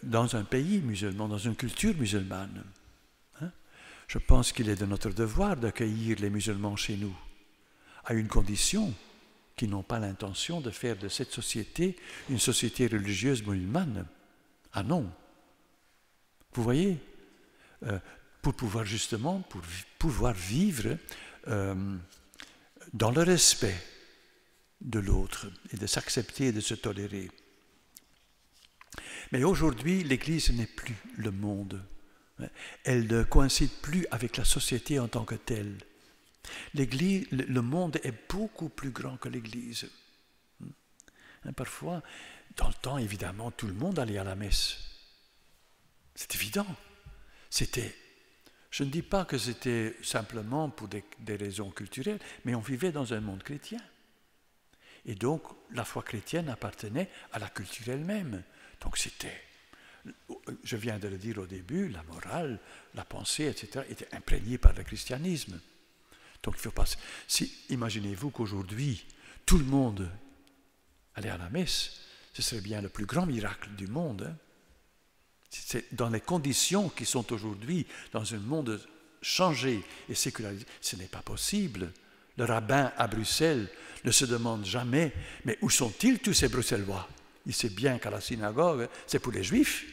dans un pays musulman, dans une culture musulmane. Je pense qu'il est de notre devoir d'accueillir les musulmans chez nous, à une condition qu'ils n'ont pas l'intention de faire de cette société une société religieuse musulmane. Ah non. Vous voyez, pour pouvoir justement, pour pouvoir vivre dans le respect de l'autre et de s'accepter et de se tolérer. Mais aujourd'hui, l'Église n'est plus le monde. Elle ne coïncide plus avec la société en tant que telle. L'Église, le monde est beaucoup plus grand que l'Église. Parfois, dans le temps, évidemment, tout le monde allait à la messe. C'est évident. Je ne dis pas que c'était simplement pour des raisons culturelles, mais on vivait dans un monde chrétien. Et donc, la foi chrétienne appartenait à la culture elle-même. Donc je viens de le dire au début, la morale, la pensée, etc., était imprégnée par le christianisme. Donc, il faut pas. Imaginez-vous qu'aujourd'hui, tout le monde allait à la messe, ce serait bien le plus grand miracle du monde. C'est dans les conditions qui sont aujourd'hui, dans un monde changé et sécularisé, ce n'est pas possible. Le rabbin à Bruxelles ne se demande jamais, mais où sont-ils tous ces Bruxellois? Il sait bien qu'à la synagogue, c'est pour les Juifs.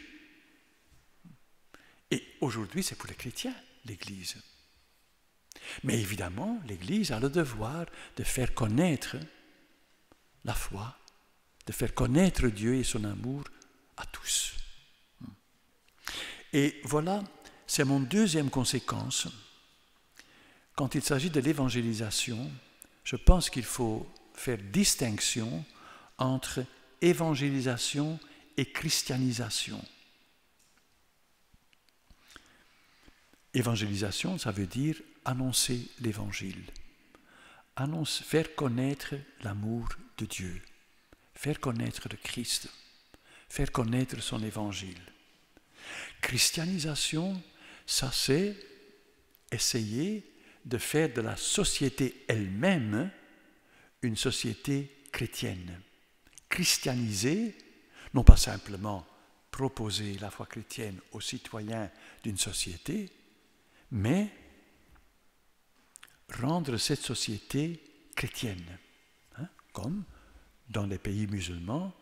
Et aujourd'hui, c'est pour les chrétiens, l'Église. Mais évidemment, l'Église a le devoir de faire connaître la foi, de faire connaître Dieu et son amour à tous. Et voilà, c'est mon deuxième conséquence. Quand il s'agit de l'évangélisation, je pense qu'il faut faire distinction entre évangélisation et christianisation. Évangélisation, ça veut dire annoncer l'évangile, faire connaître l'amour de Dieu, faire connaître le Christ, faire connaître son évangile. Christianisation, ça c'est essayer de faire de la société elle-même une société chrétienne. Christianiser, non pas simplement proposer la foi chrétienne aux citoyens d'une société, mais rendre cette société chrétienne. Comme dans les pays musulmans,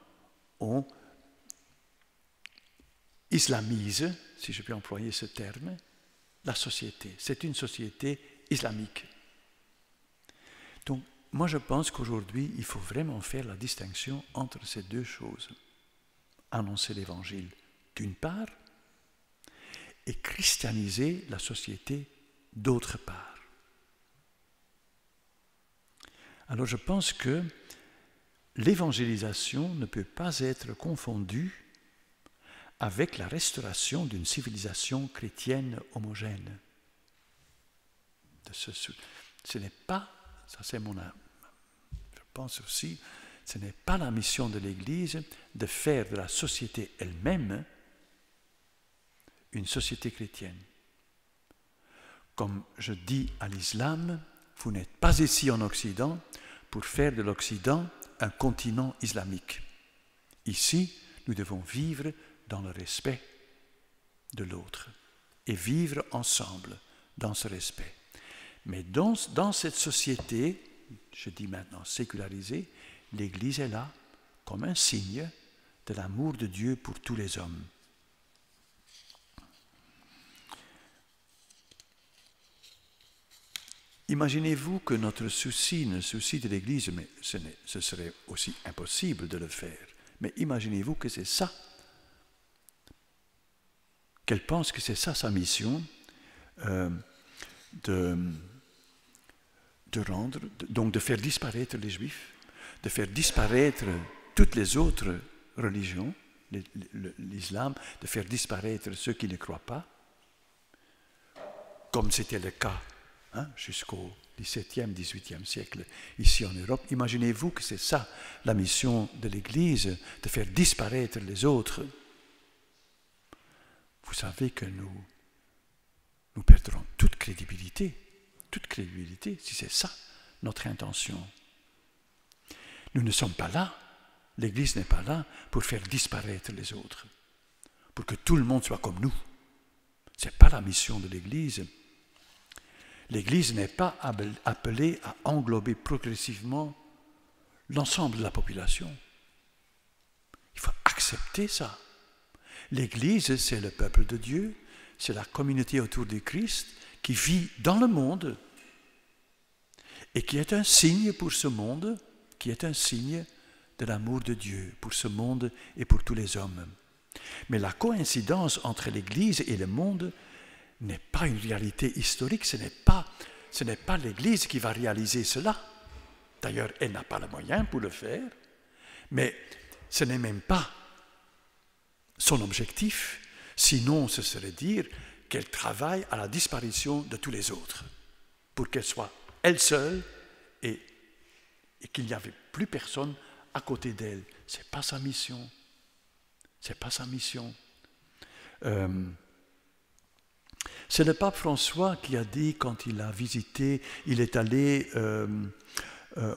on islamise, si je peux employer ce terme, la société. C'est une société islamique. Donc, moi je pense qu'aujourd'hui, il faut vraiment faire la distinction entre ces deux choses. Annoncer l'Évangile d'une part, et christianiser la société d'autre part. Alors je pense que l'évangélisation ne peut pas être confondue avec la restauration d'une civilisation chrétienne homogène. Ce n'est pas, ça c'est je pense aussi, ce n'est pas la mission de l'Église de faire de la société elle-même une société chrétienne. Comme je dis à l'islam, vous n'êtes pas ici en Occident pour faire de l'Occident un continent islamique. Ici, nous devons vivre dans le respect de l'autre et vivre ensemble dans ce respect. Mais dans cette société, je dis maintenant sécularisée, l'Église est là comme un signe de l'amour de Dieu pour tous les hommes. Imaginez-vous que notre souci, le souci de l'Église, mais ce serait aussi impossible de le faire, mais imaginez-vous que c'est ça, qu'elle pense que c'est ça sa mission, donc de faire disparaître les Juifs, de faire disparaître toutes les autres religions, l'islam, de faire disparaître ceux qui ne croient pas, comme c'était le cas jusqu'au XVIIe, XVIIIe siècle ici en Europe. Imaginez-vous que c'est ça la mission de l'Église, de faire disparaître les autres. Vous savez que nous perdrons toute crédibilité si c'est ça notre intention. Nous ne sommes pas là, l'Église n'est pas là pour faire disparaître les autres, pour que tout le monde soit comme nous. Ce n'est pas la mission de l'Église. L'Église n'est pas appelée à englober progressivement l'ensemble de la population. Il faut accepter ça. L'Église, c'est le peuple de Dieu, c'est la communauté autour du Christ qui vit dans le monde et qui est un signe pour ce monde, qui est un signe de l'amour de Dieu pour ce monde et pour tous les hommes. Mais la coïncidence entre l'Église et le monde n'est pas une réalité historique, ce n'est pas ce n'est pas l'Église qui va réaliser cela. D'ailleurs, elle n'a pas le moyen pour le faire, mais ce n'est même pas son objectif, sinon ce serait dire qu'elle travaille à la disparition de tous les autres, pour qu'elle soit elle seule et qu'il n'y avait plus personne à côté d'elle. Ce n'est pas sa mission. Ce n'est pas sa mission. C'est le pape François qui a dit, quand il a visité, il est allé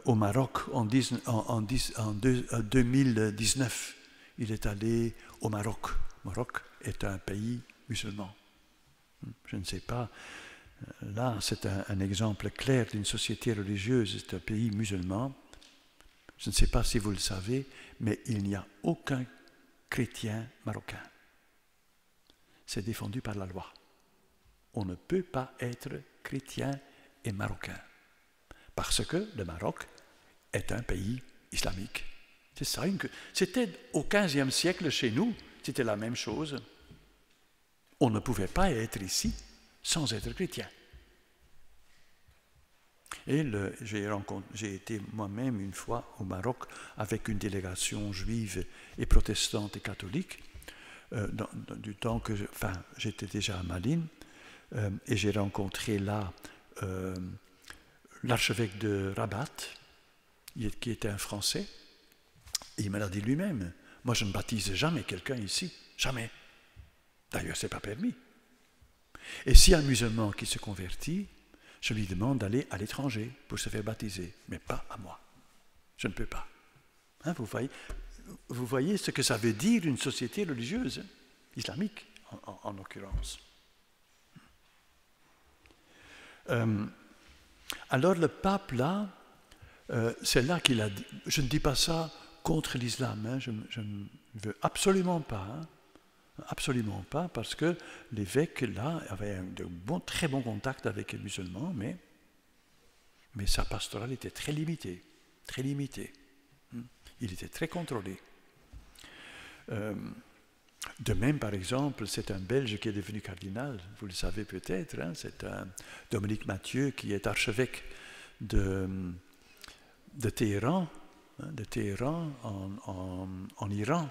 au Maroc en 2019. Il est allé au Maroc. Le Maroc est un pays musulman. Je ne sais pas, là c'est un exemple clair d'une société religieuse, c'est un pays musulman. Je ne sais pas si vous le savez, mais il n'y a aucun chrétien marocain. C'est défendu par la loi. On ne peut pas être chrétien et marocain, parce que le Maroc est un pays islamique. C'est ça, c'était au XVe siècle chez nous, c'était la même chose. On ne pouvait pas être ici sans être chrétien. Et j'ai été moi-même une fois au Maroc avec une délégation juive et protestante et catholique, du temps que j'étais déjà à Malines, et j'ai rencontré là l'archevêque de Rabat, qui était un Français, et il me l'a dit lui-même, moi je ne baptise jamais quelqu'un ici, jamais. D'ailleurs, ce n'est pas permis. Et si un musulman qui se convertit, je lui demande d'aller à l'étranger pour se faire baptiser, mais pas à moi. Je ne peux pas. Hein, vous voyez ce que ça veut dire une société religieuse, islamique en l'occurrence. Alors le pape là, c'est là qu'il a dit, je ne dis pas ça contre l'islam, hein, je ne veux absolument pas, hein, absolument pas, parce que l'évêque là avait de très bons contacts avec les musulmans, mais sa pastorale était très limitée, très limitée. Il était très contrôlé. De même, par exemple, c'est un Belge qui est devenu cardinal, vous le savez peut-être, hein, c'est un Dominique Mathieu qui est archevêque de Téhéran, en Iran.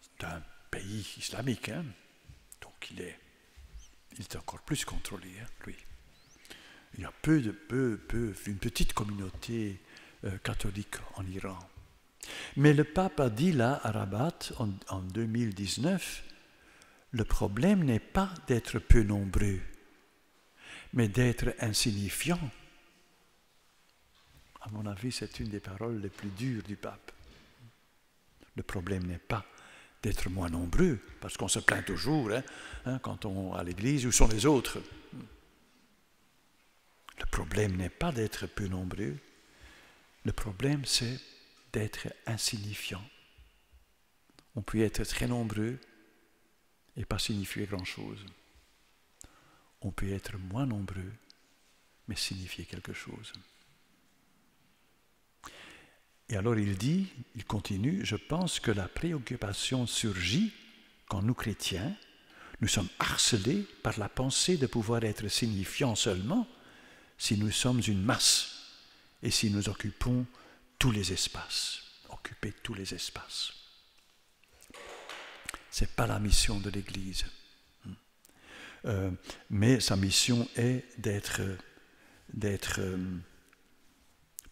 C'est un pays islamique, hein, donc il est encore plus contrôlé, hein, lui. Il y a une petite communauté catholique en Iran. Mais le pape a dit là à Rabat en 2019, le problème n'est pas d'être peu nombreux, mais d'être insignifiant. À mon avis, c'est une des paroles les plus dures du pape. Le problème n'est pas d'être moins nombreux, parce qu'on se plaint toujours, quand on à l'église, où sont les autres? Le problème n'est pas d'être peu nombreux, le problème c'est d'être insignifiant. On peut être très nombreux et pas signifier grand-chose. On peut être moins nombreux, mais signifier quelque chose. Et alors il continue, je pense que la préoccupation surgit quand nous chrétiens, nous sommes harcelés par la pensée de pouvoir être signifiants seulement si nous sommes une masse et si nous occupons tous les espaces, occuper tous les espaces. Ce n'est pas la mission de l'Église. Mais sa mission est d'être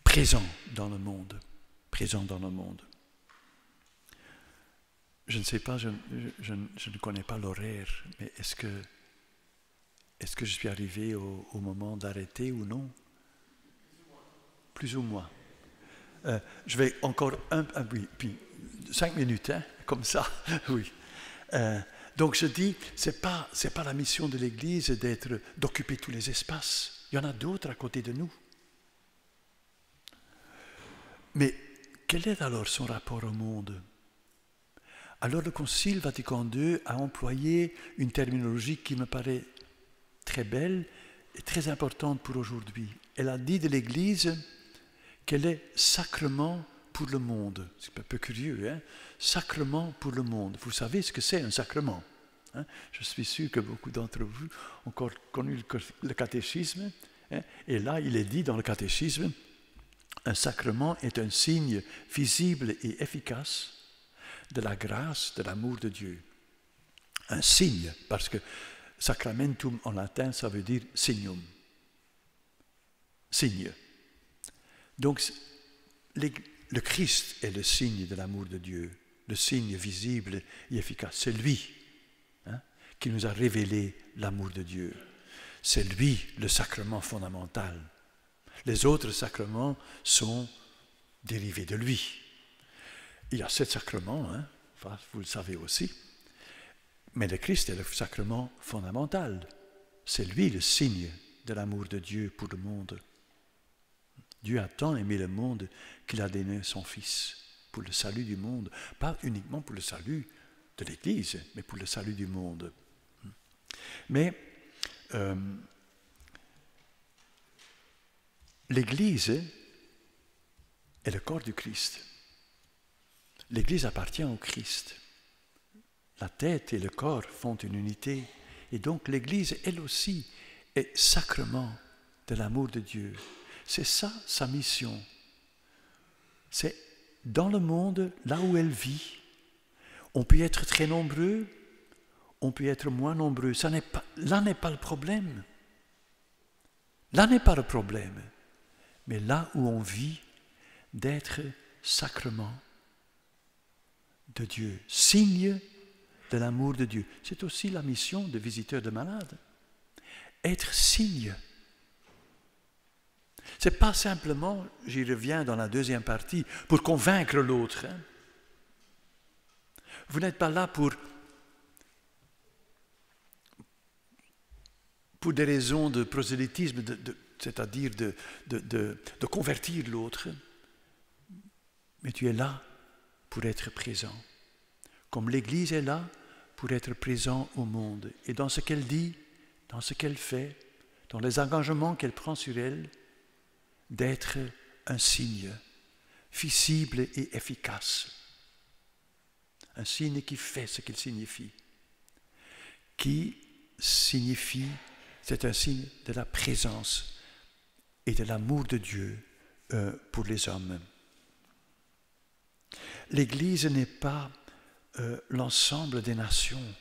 présent dans le monde. Présent dans le monde. Je ne sais pas, je ne connais pas l'horaire, mais est-ce que je suis arrivé au moment d'arrêter ou non? Plus ou moins. Je vais encore oui, puis 5 minutes, hein, comme ça, oui. Donc je dis, c'est pas la mission de l'Église d'occuper tous les espaces. Il y en a d'autres à côté de nous. Mais quel est alors son rapport au monde? Alors le Concile Vatican II a employé une terminologie qui me paraît très belle et très importante pour aujourd'hui. Elle a dit de l'Église qu'elle est sacrement pour le monde. C'est un peu curieux, hein? Sacrement pour le monde. Vous savez ce que c'est un sacrement, hein? Je suis sûr que beaucoup d'entre vous ont encore connu le catéchisme. Et là, il est dit dans le catéchisme, un sacrement est un signe visible et efficace de la grâce, de l'amour de Dieu. Un signe, parce que sacramentum en latin, ça veut dire signum. Signe. Donc, le Christ est le signe de l'amour de Dieu, le signe visible et efficace. C'est lui qui nous a révélé l'amour de Dieu. C'est lui le sacrement fondamental. Les autres sacrements sont dérivés de lui. Il y a 7 sacrements, vous le savez aussi. Mais le Christ est le sacrement fondamental. C'est lui le signe de l'amour de Dieu pour le monde. Dieu a tant aimé le monde qu'il a donné son Fils pour le salut du monde. Pas uniquement pour le salut de l'Église, mais pour le salut du monde. Mais l'Église est le corps du Christ. L'Église appartient au Christ. La tête et le corps font une unité. Et donc l'Église, elle aussi, est sacrement de l'amour de Dieu. C'est ça sa mission. C'est dans le monde, là où elle vit, on peut être très nombreux, on peut être moins nombreux. Là n'est pas le problème. Là n'est pas le problème. Mais là où on vit, d'être sacrement de Dieu, signe de l'amour de Dieu. C'est aussi la mission de visiteur de malades. Être signe. Ce n'est pas simplement, j'y reviens dans la deuxième partie, pour convaincre l'autre. Vous n'êtes pas là pour des raisons de prosélytisme, c'est-à-dire de convertir l'autre. Mais tu es là pour être présent. Comme l'Église est là pour être présent au monde. Et dans ce qu'elle dit, dans ce qu'elle fait, dans les engagements qu'elle prend sur elle, d'être un signe visible et efficace. Un signe qui fait ce qu'il signifie. Qui signifie, c'est un signe de la présence et de l'amour de Dieu pour les hommes. L'Église n'est pas l'ensemble des nations.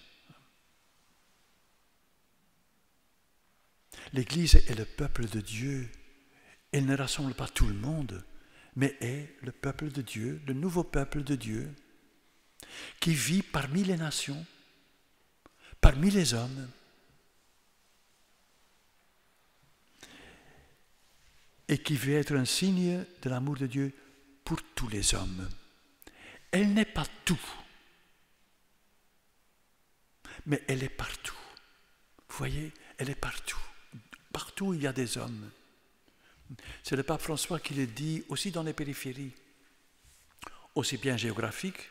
L'Église est le peuple de Dieu. Elle ne rassemble pas tout le monde, mais est le peuple de Dieu, le nouveau peuple de Dieu, qui vit parmi les nations, parmi les hommes, et qui veut être un signe de l'amour de Dieu pour tous les hommes. Elle n'est pas tout, mais elle est partout. Vous voyez, elle est partout. Partout où il y a des hommes. C'est le pape François qui le dit aussi dans les périphéries, aussi bien géographiques.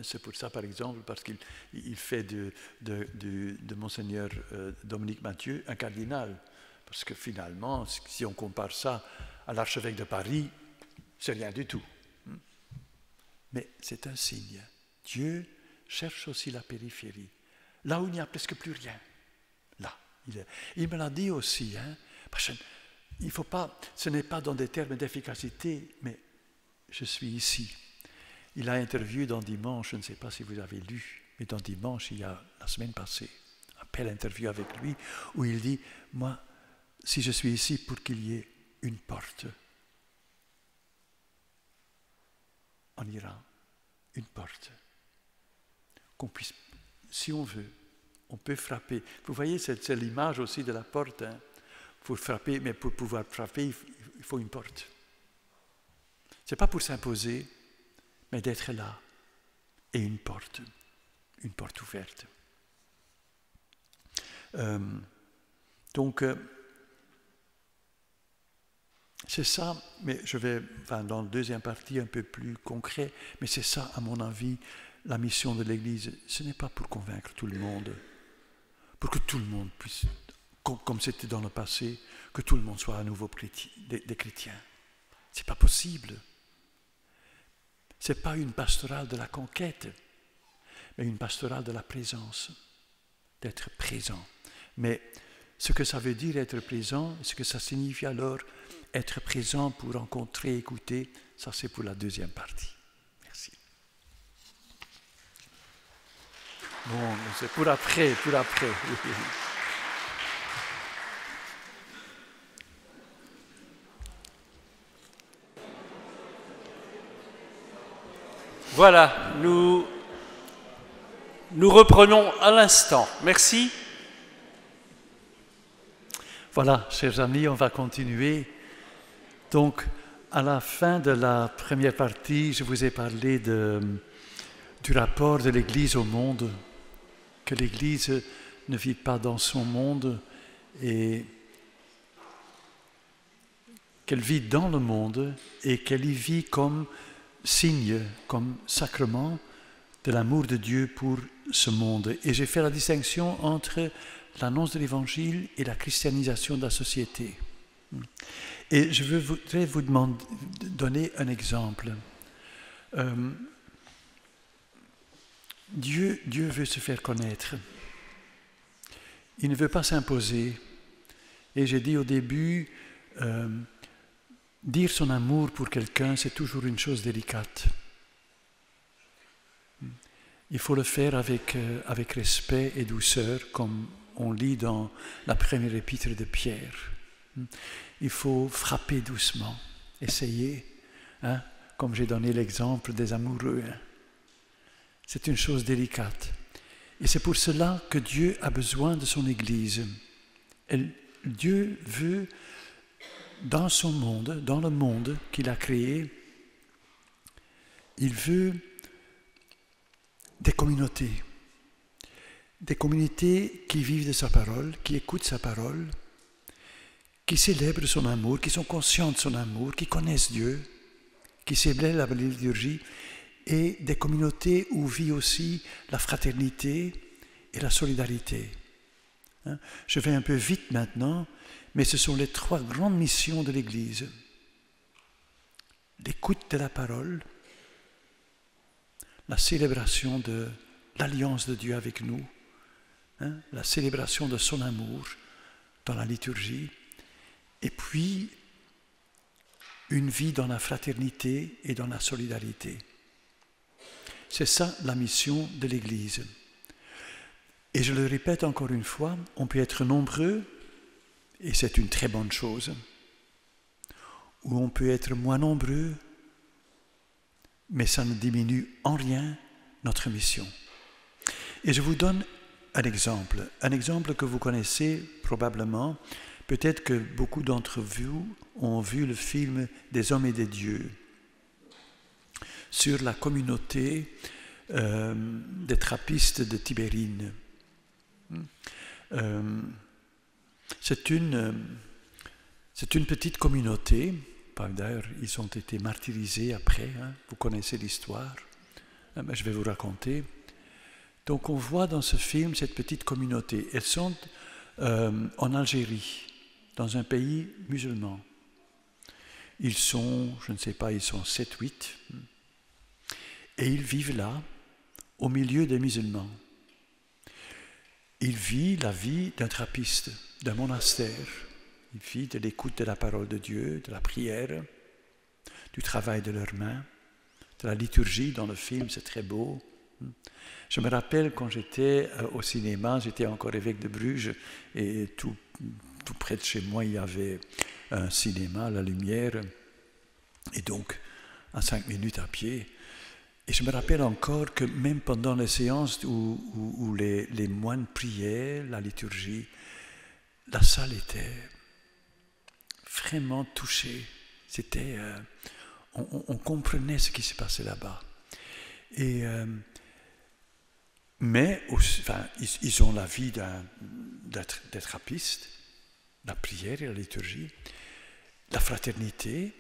C'est pour ça, par exemple, parce qu'il fait de Monseigneur Dominique Mathieu un cardinal. Parce que finalement, si on compare ça à l'archevêque de Paris, c'est rien du tout. Mais c'est un signe. Dieu cherche aussi la périphérie. Là où il n'y a presque plus rien. Là. Il me l'a dit aussi. Parce que il faut pas, ce n'est pas dans des termes d'efficacité, mais je suis ici. Il a interviewé dans Dimanche, je ne sais pas si vous avez lu, mais dans Dimanche, il y a la semaine passée, un bel interview avec lui, où il dit, moi, si je suis ici pour qu'il y ait une porte en Iran, une porte, qu'on puisse, si on veut, on peut frapper. Vous voyez, c'est l'image aussi de la porte. Il faut frapper, mais pour pouvoir frapper, il faut une porte. Ce n'est pas pour s'imposer, mais d'être là. Et une porte ouverte. Donc, c'est ça, mais je vais dans la deuxième partie un peu plus concret, mais c'est ça, à mon avis, la mission de l'Église. Ce n'est pas pour convaincre tout le monde, pour que tout le monde puisse, comme c'était dans le passé, que tout le monde soit à nouveau des chrétiens. Ce n'est pas possible. Ce n'est pas une pastorale de la conquête, mais une pastorale de la présence, d'être présent. Mais ce que ça veut dire être présent, ce que ça signifie alors être présent pour rencontrer, écouter, ça c'est pour la deuxième partie. Merci. Bon, c'est pour après, pour après. Voilà, nous reprenons à l'instant. Merci. Voilà, chers amis, on va continuer. Donc, à la fin de la première partie, je vous ai parlé du rapport de l'Église au monde, que l'Église ne vit pas dans son monde et qu'elle vit dans le monde et qu'elle y vit comme signe, comme sacrement de l'amour de Dieu pour ce monde. Et j'ai fait la distinction entre l'annonce de l'Évangile et la christianisation de la société. Et je voudrais vous donner un exemple. Dieu veut se faire connaître. Il ne veut pas s'imposer. Et j'ai dit au début, dire son amour pour quelqu'un, c'est toujours une chose délicate. Il faut le faire avec respect et douceur, comme on lit dans la première épître de Pierre. Il faut frapper doucement, essayer, comme j'ai donné l'exemple des amoureux. C'est une chose délicate. Et c'est pour cela que Dieu a besoin de son Église. Dieu veut, dans son monde, dans le monde qu'il a créé, il veut des communautés qui vivent de sa parole, qui écoutent sa parole, qui célèbrent son amour, qui sont conscients de son amour, qui connaissent Dieu, qui célèbrent la liturgie, et des communautés où vit aussi la fraternité et la solidarité. Je vais un peu vite maintenant, mais ce sont les 3 grandes missions de l'Église. L'écoute de la parole, la célébration de l'alliance de Dieu avec nous, la célébration de son amour dans la liturgie, et puis une vie dans la fraternité et dans la solidarité. C'est ça la mission de l'Église. Et je le répète encore une fois, on peut être nombreux, et c'est une très bonne chose, ou on peut être moins nombreux, mais ça ne diminue en rien notre mission. Et je vous donne un exemple que vous connaissez probablement. Peut-être que beaucoup d'entre vous ont vu le film des hommes et des dieux sur la communauté des trappistes de Tibérine. C'est une petite communauté. D'ailleurs, ils ont été martyrisés après. Vous connaissez l'histoire. Je vais vous raconter. Donc, on voit dans ce film cette petite communauté. Elles sont en Algérie, dans un pays musulman. Ils sont, je ne sais pas, ils sont 7-8. Et ils vivent là, au milieu des musulmans. Ils vivent la vie d'un trappiste, d'un monastère. Ils vivent de l'écoute de la parole de Dieu, de la prière, du travail de leurs mains, de la liturgie. Dans le film, c'est très beau. Je me rappelle quand j'étais au cinéma, j'étais encore évêque de Bruges, et tout près de chez moi, il y avait un cinéma, la lumière, et donc à 5 minutes à pied. Et je me rappelle encore que même pendant les séances où les moines priaient, la liturgie, la salle était vraiment touchée. C'était, on comprenait ce qui se passait là-bas. Et mais ils ont la vie des trappistes, la prière et la liturgie, la fraternité,